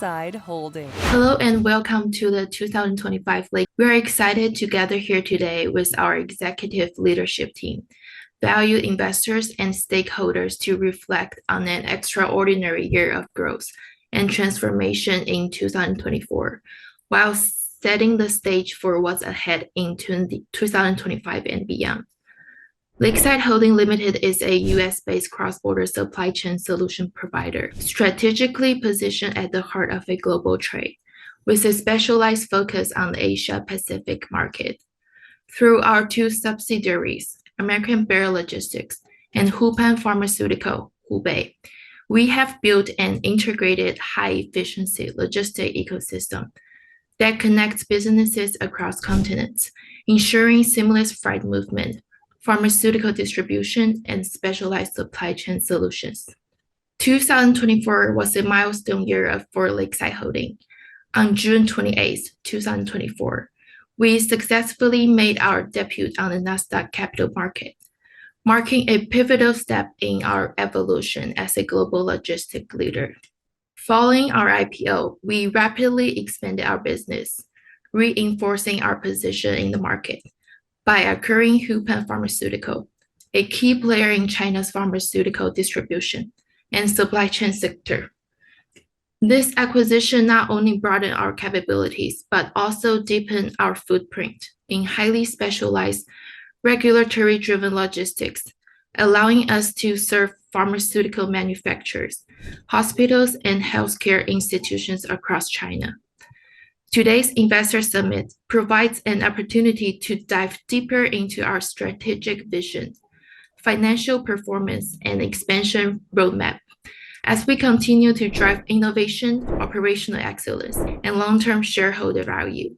Lakeside Holding. Hello and welcome to the 2025 Lake. We are excited to gather here today with our executive leadership team, valued investors and stakeholders to reflect on an extraordinary year of growth and transformation in 2024, while setting the stage for what's ahead in 2025 and beyond. Lakeside Holding Limited is a U.S.-based cross-border supply chain solution provider, strategically positioned at the heart of a global trade, with a specialized focus on the Asia-Pacific market. Through our two subsidiaries, American Bear Logistics and Hupan Pharmaceutical, Hubei, we have built an integrated, high-efficiency logistic ecosystem that connects businesses across continents, ensuring seamless freight movement, pharmaceutical distribution, and specialized supply chain solutions. 2024 was a milestone year for Lakeside Holding. On June 28, 2024, we successfully made our debut on the Nasdaq capital market, marking a pivotal step in our evolution as a global logistic leader. Following our IPO, we rapidly expanded our business, reinforcing our position in the market by acquiring Hupan Pharmaceutical, a key player in China's pharmaceutical distribution and supply chain sector. This acquisition not only broadened our capabilities, but also deepened our footprint in highly specialized, regulatory-driven logistics, allowing us to serve pharmaceutical manufacturers, hospitals, and healthcare institutions across China. Today's Investor Summit provides an opportunity to dive deeper into our strategic vision, financial performance, and expansion roadmap as we continue to drive innovation, operational excellence, and long-term shareholder value.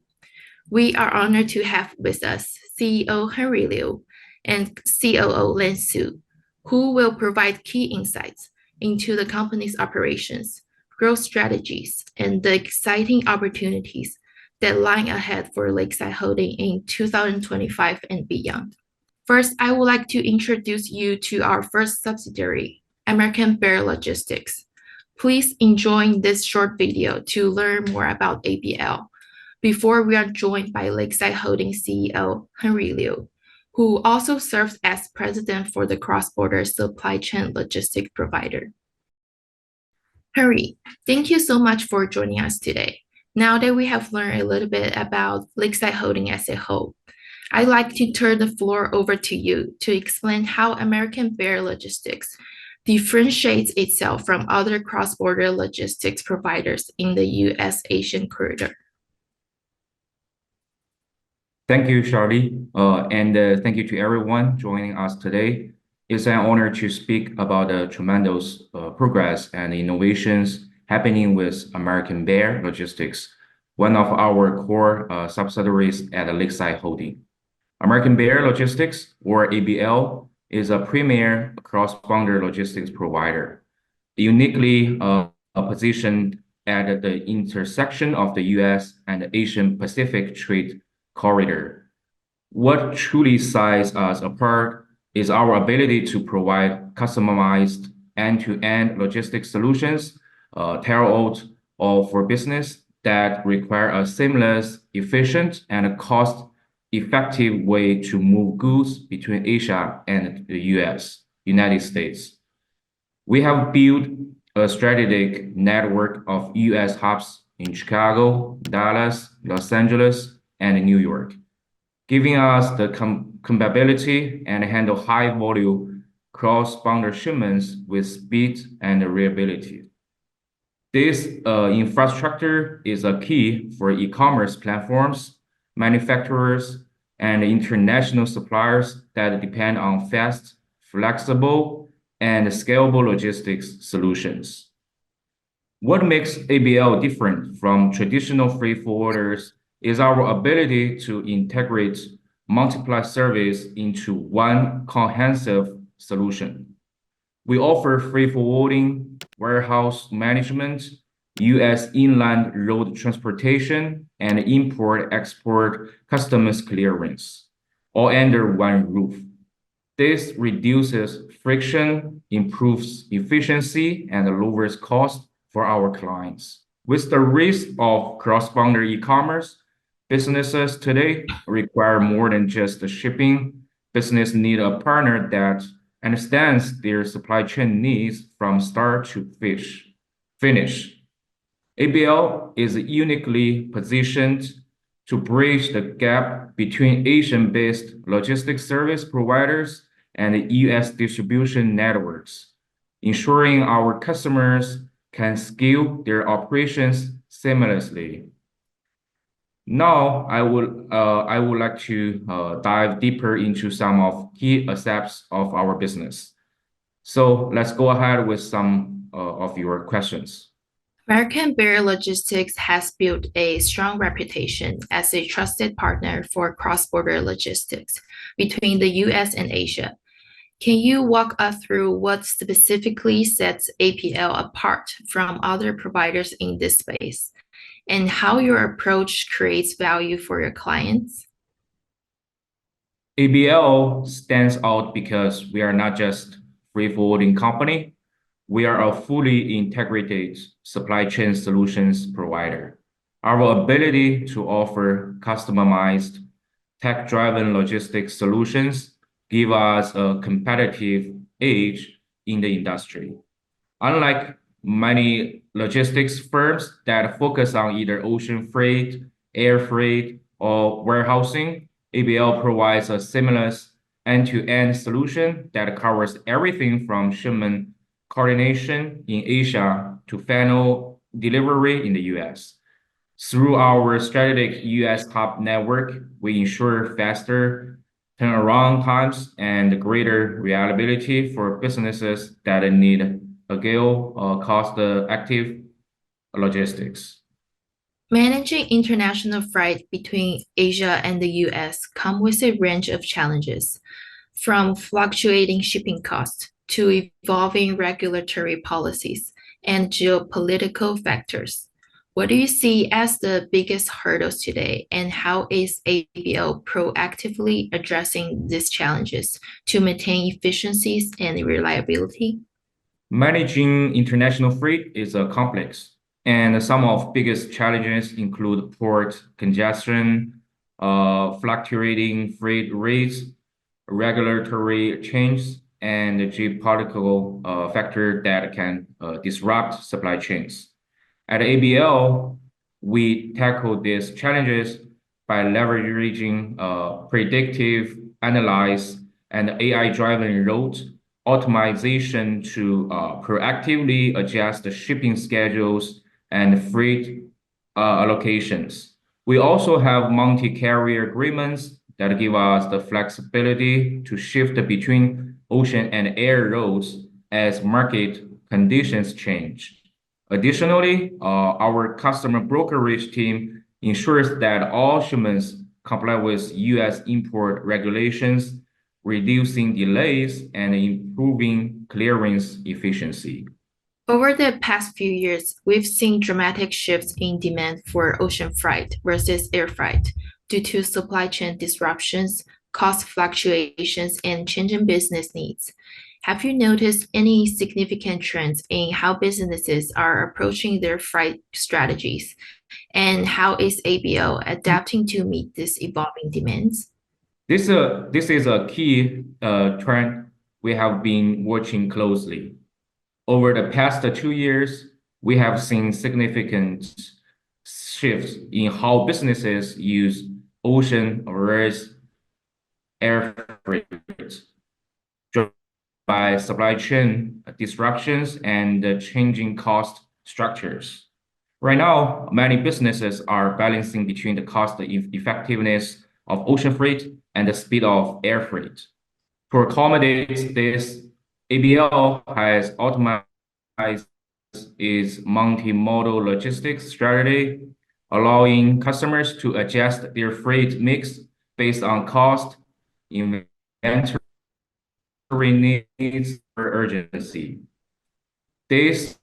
We are honored to have with us CEO Henry Liu and COO Lan Su, who will provide key insights into the company's operations, growth strategies, and the exciting opportunities that lie ahead for Lakeside Holding in 2025 and beyond. First, I would like to introduce you to our first subsidiary, American Bear Logistics. Please enjoy this short video to learn more about ABL before we are joined by Lakeside Holding CEO Henry Liu, who also serves as president for the cross-border supply chain logistics provider. Henry, thank you so much for joining us today. Now that we have learned a little bit about Lakeside Holding as a whole, I'd like to turn the floor over to you to explain how American Bear Logistics differentiates itself from other cross-border logistics providers in the U.S. Asian corridor. Thank you, Shali, and thank you to everyone joining us today. It's an honor to speak about the tremendous progress and innovations happening with American Bear Logistics, one of our core subsidiaries at Lakeside Holding. American Bear Logistics, or ABL, is a premier cross-border logistics provider, uniquely positioned at the intersection of the U.S. and Asian Pacific trade corridor. What truly sets us apart is our ability to provide customized end-to-end logistics solutions tailored for business that require a seamless, efficient, and cost-effective way to move goods between Asia and the United States. We have built a strategic network of U.S. hubs in Chicago, Dallas, Los Angeles, and New York, giving us the capability and handle high-volume cross-border shipments with speed and reliability. This infrastructure is a key for e-commerce platforms, manufacturers, and international suppliers that depend on fast, flexible, and scalable logistics solutions. What makes ABL different from traditional freight forwarders is our ability to integrate multiple services into one comprehensive solution. We offer freight forwarding, warehouse management, U.S. inland road transportation, and import-export customs clearance, all under one roof. This reduces friction, improves efficiency, and lowers cost for our clients. With the risk of cross-border e-commerce, businesses today require more than just the shipping. Business need a partner that understands their supply chain needs from start to finish. ABL is uniquely positioned to bridge the gap between Asian-based logistics service providers and U.S. distribution networks, ensuring our customers can scale their operations seamlessly. Now, I would like to dive deeper into some of key aspects of our business. So let's go ahead with some of your questions. American Bear Logistics has built a strong reputation as a trusted partner for cross-border logistics between the U.S. and Asia. Can you walk us through what specifically sets APL apart from other providers in this space, and how your approach creates value for your clients? ABL stands out because we are not just freight forwarding company, we are a fully integrated supply chain solutions provider. Our ability to offer customized tech-driven logistics solutions give us a competitive edge in the industry. Unlike many logistics firms that focus on either ocean freight, air freight, or warehousing, ABL provides a seamless end-to-end solution that covers everything from shipment coordination in Asia to final delivery in the US. Through our strategic US hub network, we ensure faster turnaround times and greater reliability for businesses that need agile, cost-effective logistics. Managing international freight between Asia and the US come with a range of challenges, from fluctuating shipping costs to evolving regulatory policies and geopolitical factors. What do you see as the biggest hurdles today, and how is ABL proactively addressing these challenges to maintain efficiencies and reliability? Managing international freight is complex, and some of biggest challenges include port congestion, fluctuating freight rates, regulatory changes, and geopolitical factor that can disrupt supply chains. At ABL, we tackle these challenges by leveraging predictive analysis and AI-driven route optimization to proactively adjust the shipping schedules and freight allocations. We also have multi-carrier agreements that give us the flexibility to shift between ocean and air routes as market conditions change. Additionally, our customer brokerage team ensures that all shipments comply with U.S. import regulations, reducing delays and improving clearance efficiency. Over the past few years, we've seen dramatic shifts in demand for ocean freight versus air freight due to supply chain disruptions, cost fluctuations, and changing business needs. Have you noticed any significant trends in how businesses are approaching their freight strategies? And how is ABL adapting to meet these evolving demands? This is a key trend we have been watching closely. Over the past 2 years, we have seen significant shifts in how businesses use ocean versus air freight, driven by supply chain disruptions and changing cost structures. Right now, many businesses are balancing between the cost effectiveness of ocean freight and the speed of air freight. To accommodate this, ABL has optimized its multi-modal logistics strategy, allowing customers to adjust their freight mix based on cost, inventory needs, or urgency. This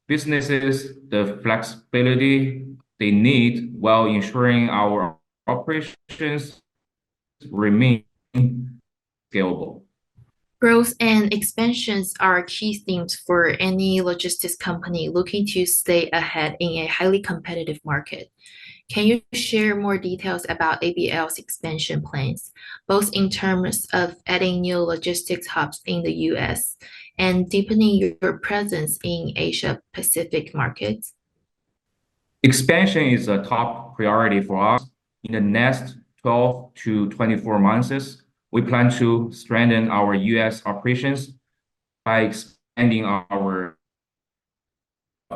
businesses the flexibility they need while ensuring our operations remain scalable. Growth and expansions are key themes for any logistics company looking to stay ahead in a highly competitive market. Can you share more details about ABL's expansion plans, both in terms of adding new logistics hubs in the US and deepening your presence in Asia Pacific markets? Expansion is a top priority for us. In the next 12 to 24 months, we plan to strengthen our U.S. operations by expanding our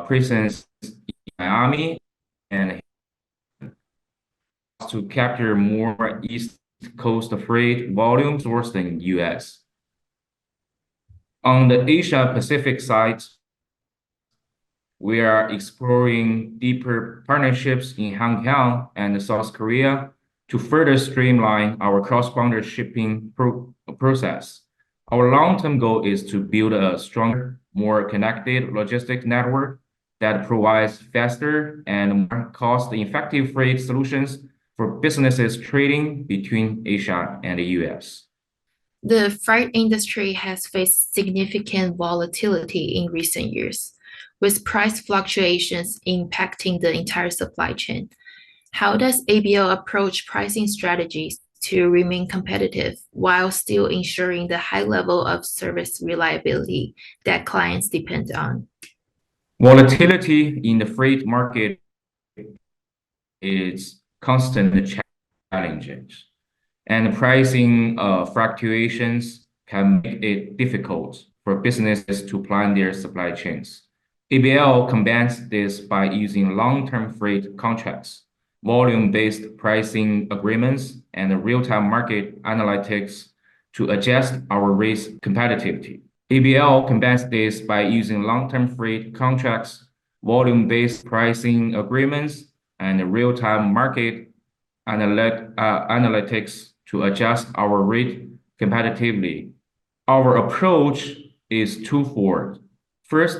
presence in Miami and to capture more East Coast freight volume sourced in the U.S. On the Asia Pacific side, we are exploring deeper partnerships in Hong Kong and South Korea to further streamline our cross-border shipping process. Our long-term goal is to build a stronger, more connected logistics network that provides faster and more cost-effective freight solutions for businesses trading between Asia and the US. The freight industry has faced significant volatility in recent years, with price fluctuations impacting the entire supply chain. How does ABL approach pricing strategies to remain competitive while still ensuring the high level of service reliability that clients depend on? Volatility in the freight market is constant challenges, and pricing fluctuations can make it difficult for businesses to plan their supply chains. ABL combats this by using long-term freight contracts, volume-based pricing agreements, and real-time market analytics to adjust our rates competitively. ABL combats this by using long-term freight contracts, volume-based pricing agreements, and real-time market analytics to adjust our rate competitively. Our approach is twofold. First,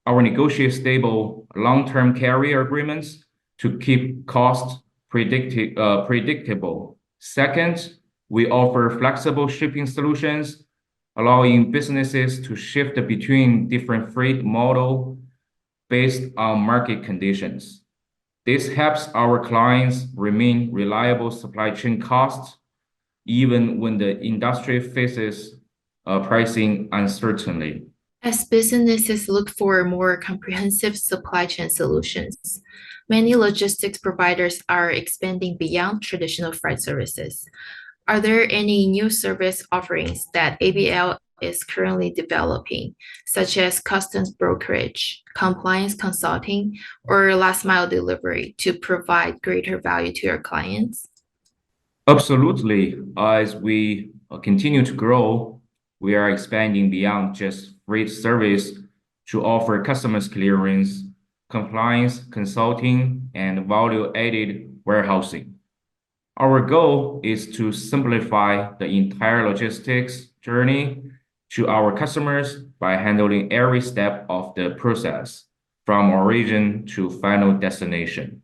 our negotiate stable long-term carrier agreements to keep costs predictable. Second, we offer flexible shipping solutions, allowing businesses to shift between different freight models based on market conditions. This helps our clients remain reliable supply chain costs even when the industry faces pricing uncertainty. As businesses look for more comprehensive supply chain solutions, many logistics providers are expanding beyond traditional freight services. Are there any new service offerings that ABL is currently developing, such as customs brokerage, compliance consulting, or last mile delivery to provide greater value to your clients? Absolutely. As we continue to grow, we are expanding beyond just freight service to offer customers clearance, compliance, consulting, and value-added warehousing. Our goal is to simplify the entire logistics journey to our customers by handling every step of the process, from origin to final destination.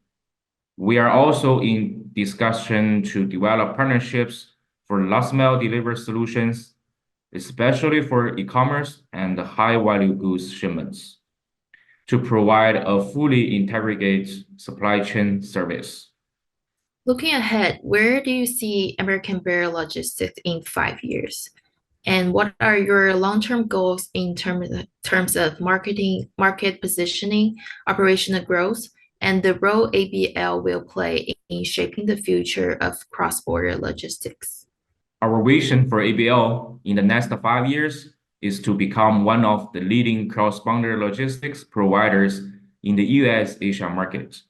We are also in discussion to develop partnerships for last mile delivery solutions, especially for e-commerce and high-value goods shipments, to provide a fully integrated supply chain service. Looking ahead, where do you see American Bear Logistics in 5 years? And what are your long-term goals in terms of market positioning, operational growth, and the role ABL will play in shaping the future of cross-border logistics? Our vision for ABL in the next 5 years is to become one of the leading cross-border logistics providers in the U.S. Asia market.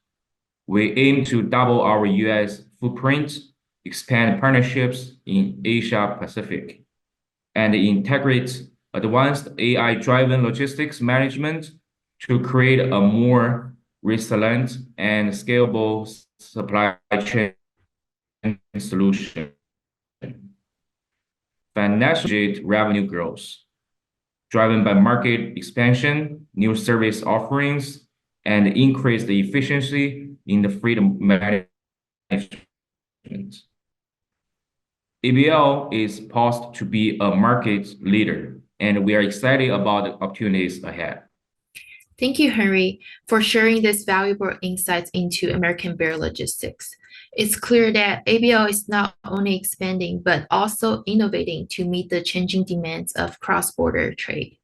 We aim to double our U.S. footprint, expand partnerships in Asia Pacific, and integrate advanced AI-driven logistics management to create a more resilient and scalable supply chain solution. Financial revenue growth, driven by market expansion, new service offerings, and increased efficiency in the freight management. ABL is poised to be a market leader, and we are excited about the opportunities ahead. Thank you, Henry, for sharing this valuable insights into American Bear Logistics. It's clear that ABL is not only expanding, but also innovating to meet the changing demands of cross-border trade.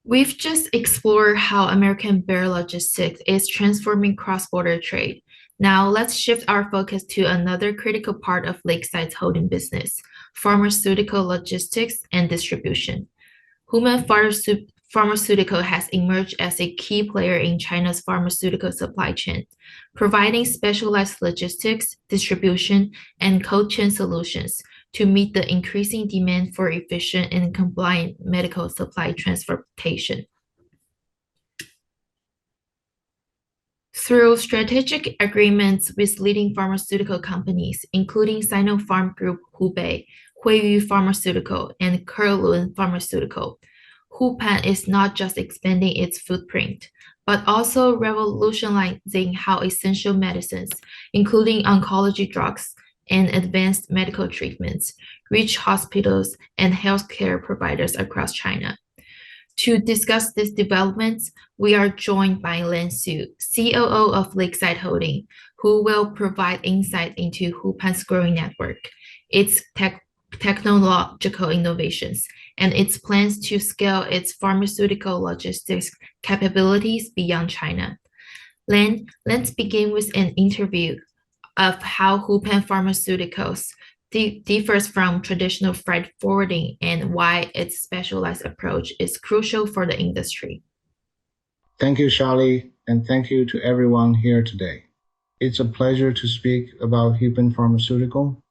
We've just explored how American Bear Logistics is transforming cross-border trade. Now let's shift our focus to another critical part of Lakeside's holding business, pharmaceutical logistics and distribution. Hupan Pharmaceutical has emerged as a key player in China's pharmaceutical supply chain, providing specialized logistics, distribution, and cold chain solutions to meet the increasing demand for efficient and compliant medical supply transportation. Through strategic agreements with leading pharmaceutical companies, including Sinopharm Group Hubei, Huiyu Pharmaceutical, and Kerlun Pharmaceutical, Hupan is not just expanding its footprint, but also revolutionizing how essential medicines, including oncology drugs and advanced medical treatments, reach hospitals and healthcare providers across China. To discuss these developments, we are joined by Lan Su, COO of Lakeside Holding, who will provide insight into Hupan's growing network, its technological innovations, and its plans to scale its pharmaceutical logistics capabilities beyond China. Lan, let's begin with an interview of how Hupan Pharmaceuticals differs from traditional freight forwarding and why its specialized approach is crucial for the industry. Thank you, Shali, and thank you to everyone here today. It's a pleasure to speak about Hupan Pharmaceutical,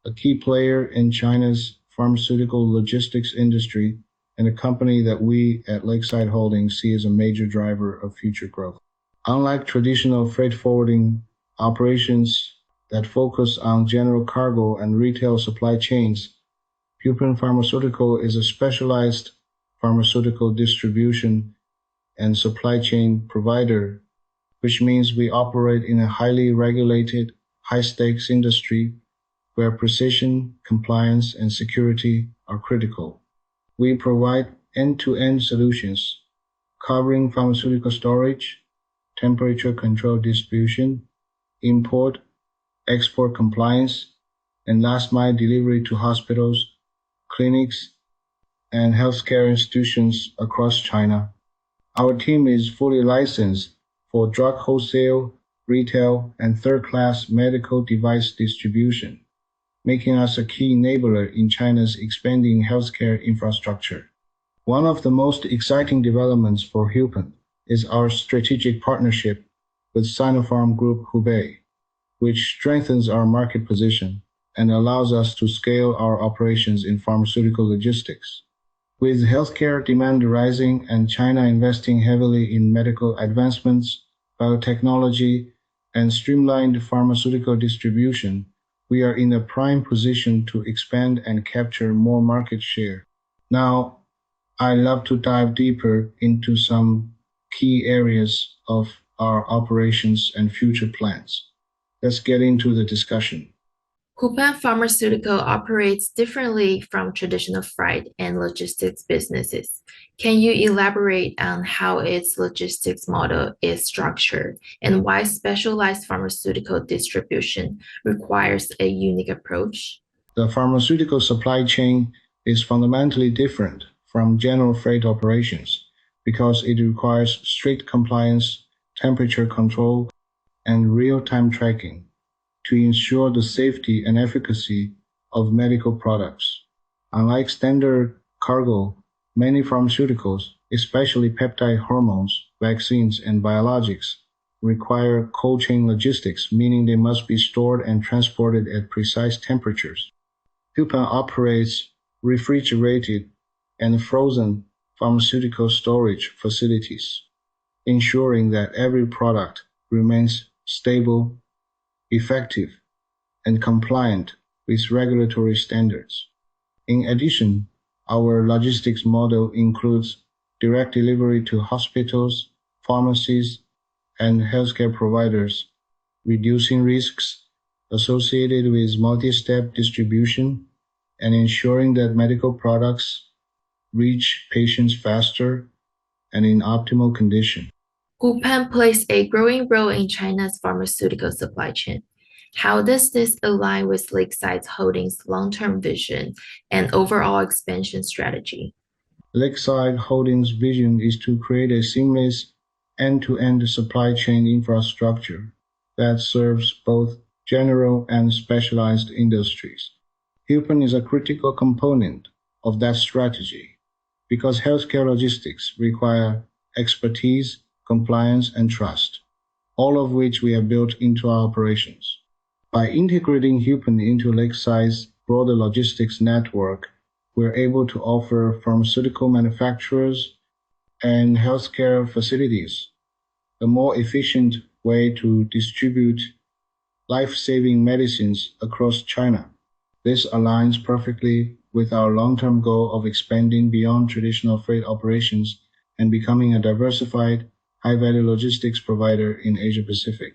a key player in China's pharmaceutical logistics industry and a company that we at Lakeside Holding see as a major driver of future growth. Unlike traditional freight forwarding operations that focus on general cargo and retail supply chains, Hupan Pharmaceutical is a specialized pharmaceutical distribution and supply chain provider, which means we operate in a highly regulated, high-stakes industry where precision, compliance, and security are critical. We provide end-to-end solutions covering pharmaceutical storage, temperature control distribution, import, export compliance, and last-mile delivery to hospitals, clinics, and healthcare institutions across China. Our team is fully licensed for drug wholesale, retail, and third-class medical device distribution, making us a key enabler in China's expanding healthcare infrastructure. One of the most exciting developments for Hupan is our strategic partnership with Sinopharm Group Hubei, which strengthens our market position and allows us to scale our operations in pharmaceutical logistics. With healthcare demand rising and China investing heavily in medical advancements, biotechnology, and streamlined pharmaceutical distribution, we are in a prime position to expand and capture more market share. Now, I'd love to dive deeper into some key areas of our operations and future plans. Let's get into the discussion. Hupan Pharmaceutical operates differently from traditional freight and logistics businesses. Can you elaborate on how its logistics model is structured and why specialized pharmaceutical distribution requires a unique approach? The pharmaceutical supply chain is fundamentally different from general freight operations because it requires strict compliance, temperature control, and real-time tracking to ensure the safety and efficacy of medical products. Unlike standard cargo, many pharmaceuticals, especially peptide hormones, vaccines, and biologics, require cold chain logistics, meaning they must be stored and transported at precise temperatures. Hupan operates refrigerated and frozen pharmaceutical storage facilities, ensuring that every product remains stable, effective, and compliant with regulatory standards. In addition, our logistics model includes direct delivery to hospitals, pharmacies, and healthcare providers, reducing risks associated with multi-step distribution and ensuring that medical products reach patients faster and in optimal condition. Hupan plays a growing role in China's pharmaceutical supply chain. How does this align with Lakeside Holding's long-term vision and overall expansion strategy? Lakeside Holding's vision is to create a seamless end-to-end supply chain infrastructure that serves both general and specialized industries. Hupan is a critical component of that strategy because healthcare logistics require expertise, compliance, and trust, all of which we have built into our operations. By integrating Hupan into Lakeside's broader logistics network, we're able to offer pharmaceutical manufacturers and healthcare facilities a more efficient way to distribute life-saving medicines across China. This aligns perfectly with our long-term goal of expanding beyond traditional freight operations and becoming a diversified, high-value logistics provider in Asia-Pacific.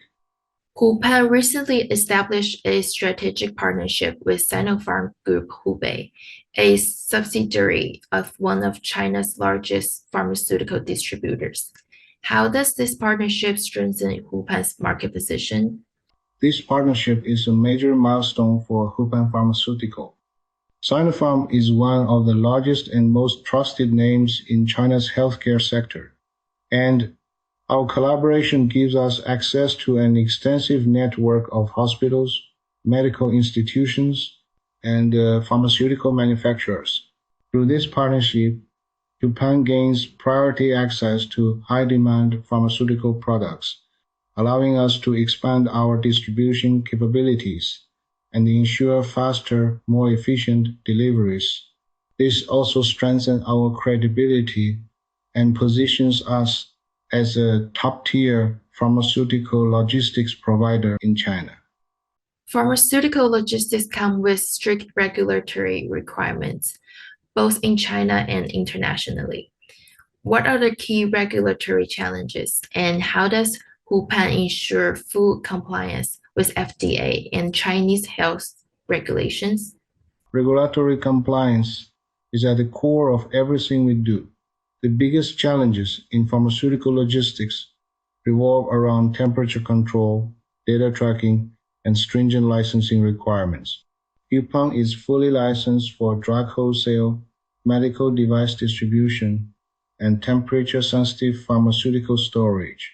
Hupan recently established a strategic partnership with Sinopharm Group Hubei, a subsidiary of one of China's largest pharmaceutical distributors. How does this partnership strengthen Hupan's market position? This partnership is a major milestone for Hupan Pharmaceutical. Sinopharm is one of the largest and most trusted names in China's healthcare sector, and our collaboration gives us access to an extensive network of hospitals, medical institutions, and pharmaceutical manufacturers. Through this partnership, Hupan gains priority access to high-demand pharmaceutical products, allowing us to expand our distribution capabilities and ensure faster, more efficient deliveries. This also strengthens our credibility and positions us as a top-tier pharmaceutical logistics provider in China. Pharmaceutical logistics come with strict regulatory requirements, both in China and internationally. What are the key regulatory challenges, and how does Hupan ensure full compliance with FDA and Chinese health regulations? Regulatory compliance is at the core of everything we do. The biggest challenges in pharmaceutical logistics revolve around temperature control, data tracking, and stringent licensing requirements. Hupan is fully licensed for drug wholesale, medical device distribution, and temperature-sensitive pharmaceutical storage,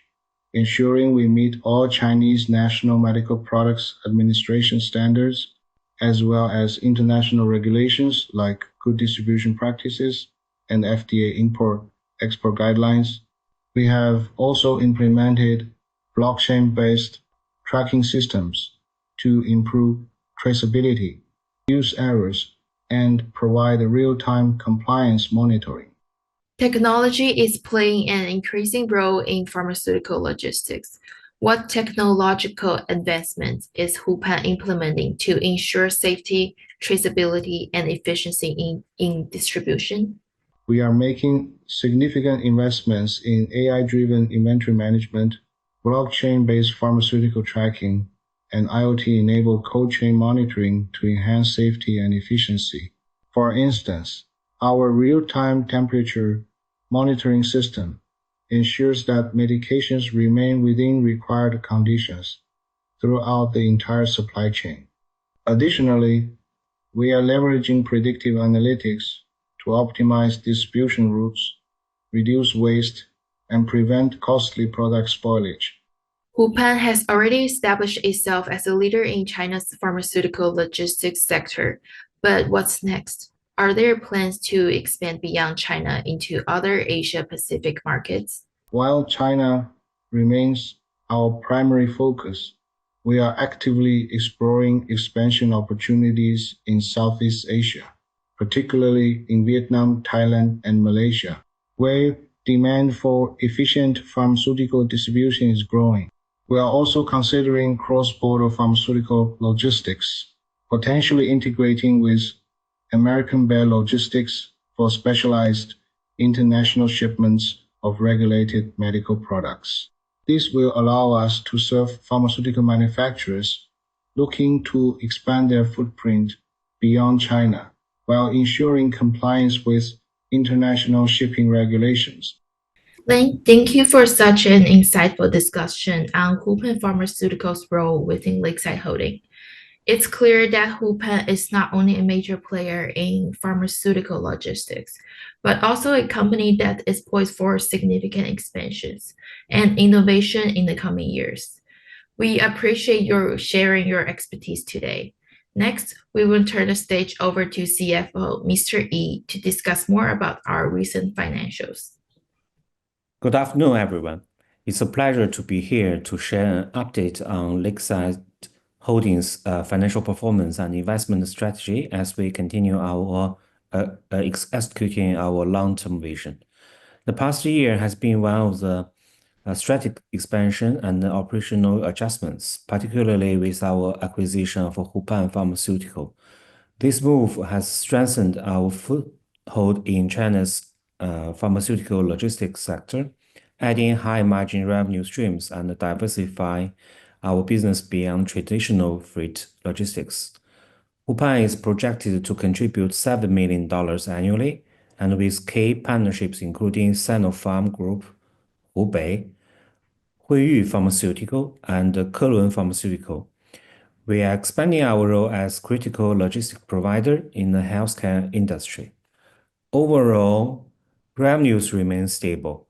ensuring we meet all Chinese National Medical Products Administration standards, as well as international regulations like good distribution practices and FDA import-export guidelines. We have also implemented blockchain-based tracking systems to improve traceability, reduce errors, and provide real-time compliance monitoring. Technology is playing an increasing role in pharmaceutical logistics. What technological advancements is Hupan implementing to ensure safety, traceability, and efficiency in distribution? We are making significant investments in AI-driven inventory management, blockchain-based pharmaceutical tracking, and IoT-enabled cold chain monitoring to enhance safety and efficiency. For instance, our real-time temperature monitoring system ensures that medications remain within required conditions throughout the entire supply chain. Additionally, we are leveraging predictive analytics to optimize distribution routes, reduce waste, and prevent costly product spoilage. Hupan has already established itself as a leader in China's pharmaceutical logistics sector, but what's next? Are there plans to expand beyond China into other Asia-Pacific markets? While China remains our primary focus, we are actively exploring expansion opportunities in Southeast Asia, particularly in Vietnam, Thailand, and Malaysia, where demand for efficient pharmaceutical distribution is growing. We are also considering cross-border pharmaceutical logistics, potentially integrating with American Bear Logistics for specialized international shipments of regulated medical products. This will allow us to serve pharmaceutical manufacturers looking to expand their footprint beyond China while ensuring compliance with international shipping regulations. Lan, thank you for such an insightful discussion on Hupan Pharmaceutical's role within Lakeside Holding. It's clear that Hupan is not only a major player in pharmaceutical logistics, but also a company that is poised for significant expansions and innovation in the coming years. We appreciate your sharing your expertise today. Next, we will turn the stage over to CFO Mr. Yi to discuss more about our recent financials. Good afternoon, everyone. It's a pleasure to be here to share an update on Lakeside Holdings' financial performance and investment strategy as we continue executing our long-term vision. The past year has been one of the strategic expansion and operational adjustments, particularly with our acquisition of Hupan Pharmaceutical. This move has strengthened our foothold in China's pharmaceutical logistics sector, adding high-margin revenue streams and diversifying our business beyond traditional freight logistics. Hupan is projected to contribute $7 million annually, and with key partnerships including Sinopharm Group, Hubei, Huiyu Pharmaceutical, and Kelun Pharmaceutical. We are expanding our role as critical logistics provider in the healthcare industry. Overall, revenues remain stable,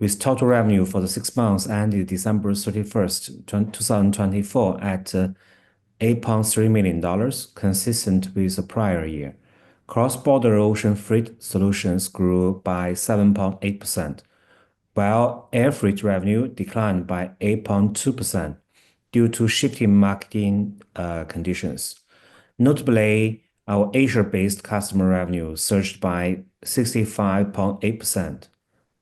with total revenue for the 6 months ended December 31st, 2024 at $8.3 million, consistent with the prior year. Cross-border ocean freight solutions grew by 7.8%, while air freight revenue declined by 8.2% due to shifting marketing conditions. Notably, our Asia-based customer revenue surged by 65.8%,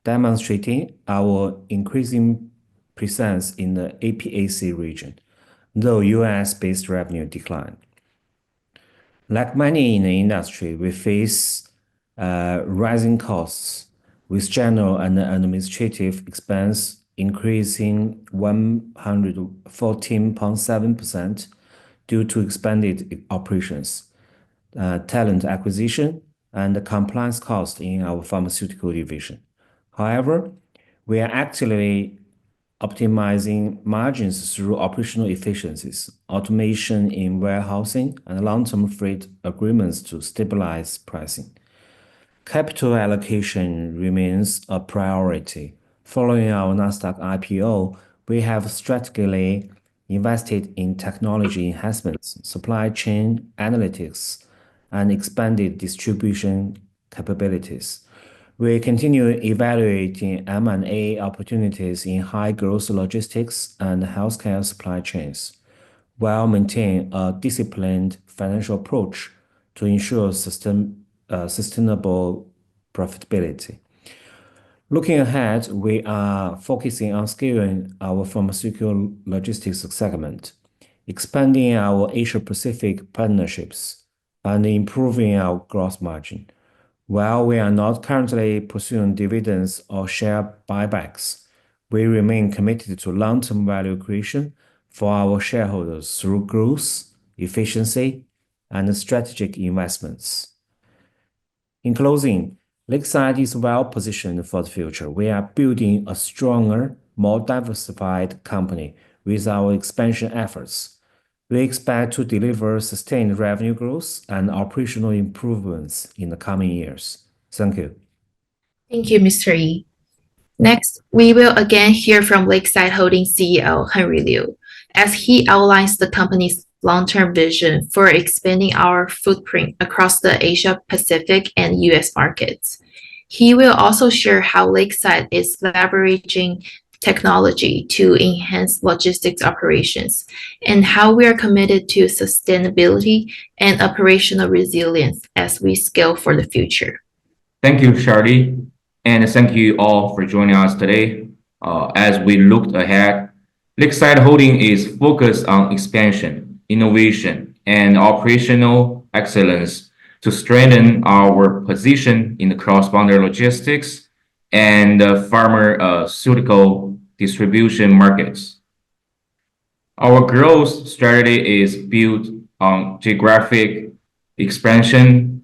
demonstrating our increasing presence in the APAC region, though U.S.-based revenue declined. Like many in the industry, we face rising costs, with general and administrative expense increasing 114.7% due to expanded operations, talent acquisition, and compliance costs in our pharmaceutical division. However, we are actively optimizing margins through operational efficiencies, automation in warehousing, and long-term freight agreements to stabilize pricing. Capital allocation remains a priority. Following our Nasdaq IPO, we have strategically invested in technology enhancements, supply chain analytics, and expanded distribution capabilities. We continue evaluating M&A opportunities in high-growth logistics and healthcare supply chains, while maintaining a disciplined financial approach to ensure sustainable profitability. Looking ahead, we are focusing on scaling our pharmaceutical logistics segment, expanding our Asia-Pacific partnerships, and improving our gross margin. While we are not currently pursuing dividends or share buybacks, we remain committed to long-term value creation for our shareholders through growth, efficiency, and strategic investments. In closing, Lakeside is well positioned for the future. We are building a stronger, more diversified company with our expansion efforts. We expect to deliver sustained revenue growth and operational improvements in the coming years. Thank you. Thank you, Mr. Yi. Next, we will again hear from Lakeside Holding CEO Henry Liu as he outlines the company's long-term vision for expanding our footprint across the Asia-Pacific and U.S. markets. He will also share how Lakeside is leveraging technology to enhance logistics operations and how we are committed to sustainability and operational resilience as we scale for the future. Thank you, Shali, and thank you all for joining us today. As we looked ahead, Lakeside Holding is focused on expansion, innovation, and operational excellence to strengthen our position in the cross-border logistics and pharmaceutical distribution markets. Our growth strategy is built on geographic expansion,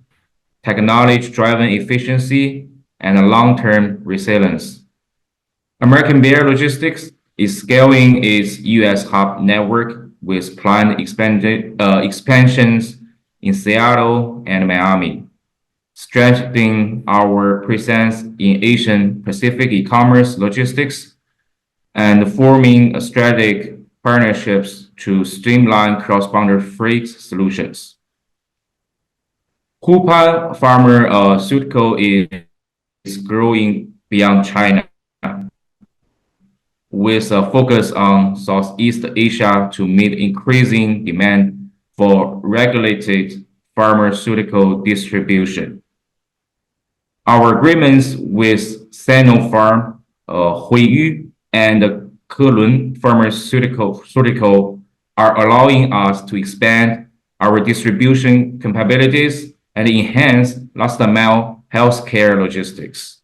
technology-driven efficiency, and long-term resilience. American Bear Logistics is scaling its U.S. hub network with planned expansions in Seattle and Miami, strengthening our presence in Asian Pacific e-commerce logistics and forming strategic partnerships to streamline cross-border freight solutions. Hupan Pharmaceutical is growing beyond China with a focus on Southeast Asia to meet increasing demand for regulated pharmaceutical distribution. Our agreements with Sinopharm, Huiyu, and Kelun Pharmaceutical are allowing us to expand our distribution capabilities and enhance last-mile healthcare logistics.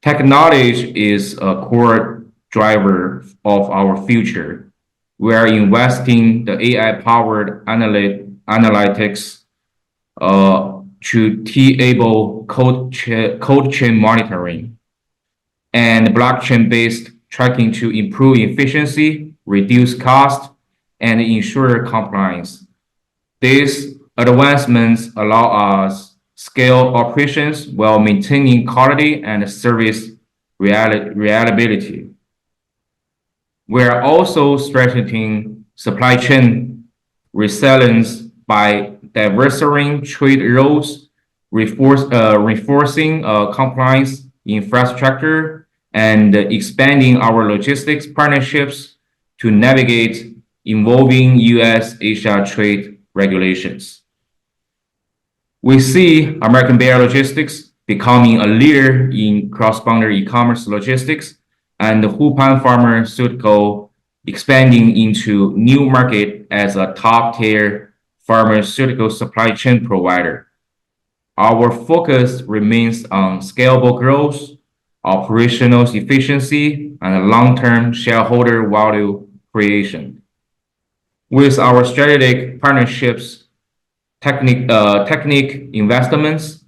Technology is a core driver of our future. We are investing the AI-powered analytics to enable cold chain monitoring and blockchain-based tracking to improve efficiency, reduce cost, and ensure compliance. These advancements allow us scale operations while maintaining quality and service reliability. We are also strengthening supply chain resilience by diversifying trade routes, reinforcing compliance infrastructure, and expanding our logistics partnerships to navigate evolving U.S. Asia trade regulations. We see American Bear Logistics becoming a leader in cross-border e-commerce logistics and Hupan Pharmaceutical expanding into new market as a top-tier pharmaceutical supply chain provider. Our focus remains on scalable growth, operational efficiency, and long-term shareholder value creation. With our strategic partnerships, technique investments,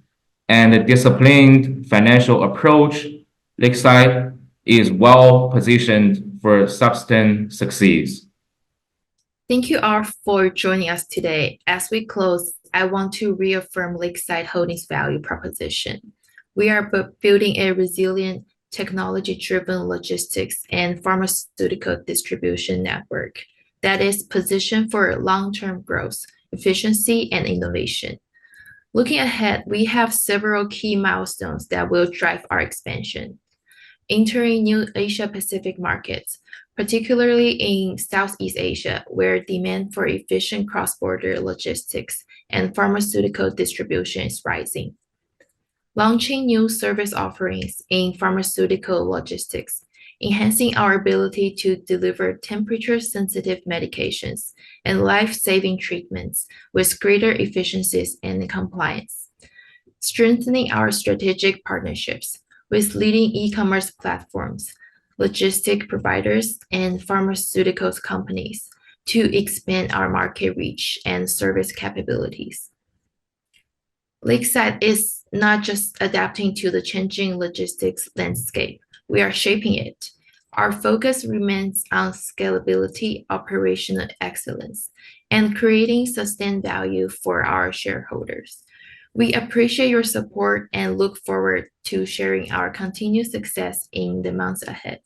and a disciplined financial approach, Lakeside is well positioned for sustained success. Thank you all for joining us today. As we close, I want to reaffirm Lakeside Holdings' value proposition. We are building a resilient, technology-driven logistics and pharmaceutical distribution network that is positioned for long-term growth, efficiency, and innovation. Looking ahead, we have several key milestones that will drive our expansion. Entering new Asia-Pacific markets, particularly in Southeast Asia, where demand for efficient cross-border logistics and pharmaceutical distribution is rising. Launching new service offerings in pharmaceutical logistics, enhancing our ability to deliver temperature-sensitive medications and life-saving treatments with greater efficiencies and compliance. Strengthening our strategic partnerships with leading e-commerce platforms, logistic providers, and pharmaceuticals companies to expand our market reach and service capabilities. Lakeside is not just adapting to the changing logistics landscape, we are shaping it. Our focus remains on scalability, operational excellence, and creating sustained value for our shareholders. We appreciate your support and look forward to sharing our continued success in the months ahead.